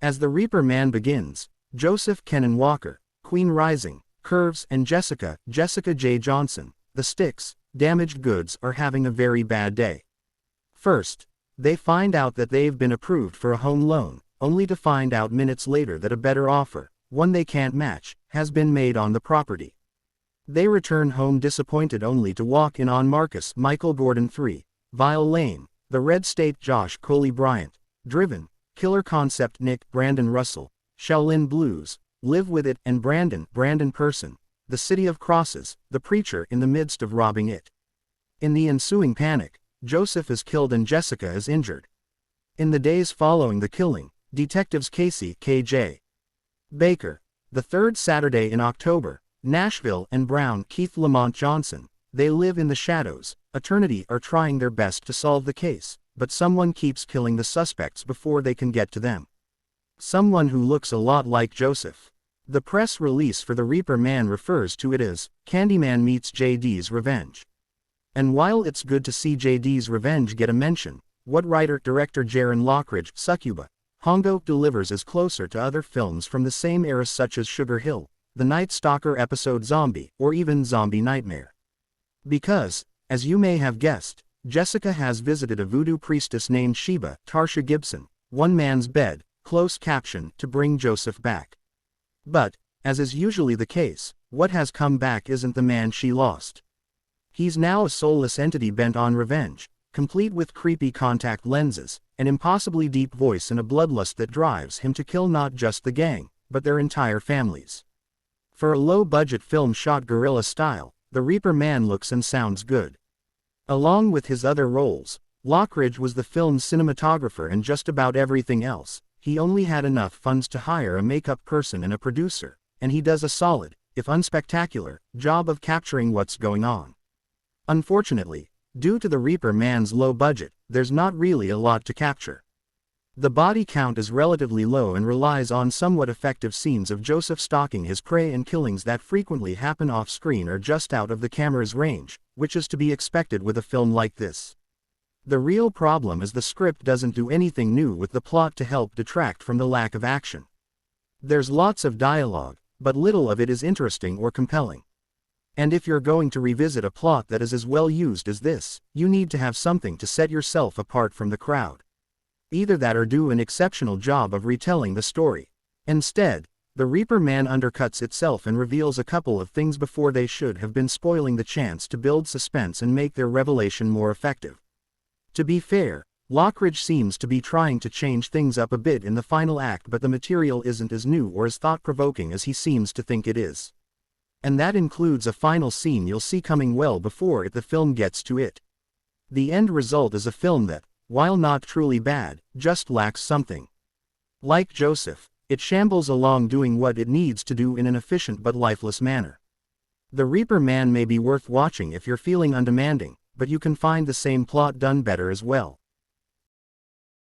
As the Reaper Man begins, Joseph Kennan Walker, Queen Rising, Curves and Jessica J. Johnson, the Sticks, Damaged Goods are having a very bad day. First, they find out that they've been approved for a home loan, only to find out minutes later that a better offer, one they can't match, has been made on the property. They return home disappointed only to walk in on Marcus Michael Gordon 3, Vile Lane, The Red State Josh Coley Bryant, Driven, Killer Concept Nick Brandon Russell, Shaolin Blues, Live With It and Brandon Person, The City of Crosses, The Preacher in the midst of robbing it. In the ensuing panic, Joseph is killed and Jessica is injured. In the days following the killing, detectives Casey K.J. Baker, the third Saturday in October, Nashville and Brown Keith Lamont Johnson, They Live in the Shadows, Eternity are trying their best to solve the case, but someone keeps killing the suspects before they can get to them. Someone who looks a lot like Joseph. The press release for The Reaper Man refers to it as Candyman meets JD's Revenge. And while it's good to see JD's Revenge get a mention, what writer-director Jaron Lockridge, Succuba, Hongo delivers is closer to other films from the same era such as Sugar Hill, The Night Stalker episode Zombie, or even Zombie Nightmare. Because, as you may have guessed, Jessica has visited a voodoo priestess named Sheba Tarsha Gibson, one man's bed, close caption, to bring Joseph back. But, as is usually the case, what has come back isn't the man she lost. He's now a soulless entity bent on revenge, complete with creepy contact lenses, an impossibly deep voice and a bloodlust that drives him to kill not just the gang, but their entire families. For a low-budget film shot guerrilla style, The Reaper Man looks and sounds good. Along with his other roles, Lockridge was the film's cinematographer and just about everything else. He only had enough funds to hire a makeup person and a producer, and he does a solid, if unspectacular, job of capturing what's going on. Unfortunately, due to The Reaper Man's low budget, there's not really a lot to capture. The body count is relatively low and relies on somewhat effective scenes of Joseph stalking his prey, and killings that frequently happen off-screen are just out of the camera's range, which is to be expected with a film like this. The real problem is the script doesn't do anything new with the plot to help detract from the lack of action. There's lots of dialogue, but little of it is interesting or compelling. And if you're going to revisit a plot that is as well used as this, you need to have something to set yourself apart from the crowd. Either that or do an exceptional job of retelling the story. Instead, The Reaper Man undercuts itself and reveals a couple of things before they should have been, spoiling the chance to build suspense and make their revelation more effective. To be fair, Lockridge seems to be trying to change things up a bit in the final act, but the material isn't as new or as thought-provoking as he seems to think it is. And that includes a final scene you'll see coming well before the film gets to it. The end result is a film that, while not truly bad, just lacks something. Like Joseph, it shambles along doing what it needs to do in an efficient but lifeless manner. The Reaper Man may be worth watching if you're feeling undemanding, but you can find the same plot done better as well.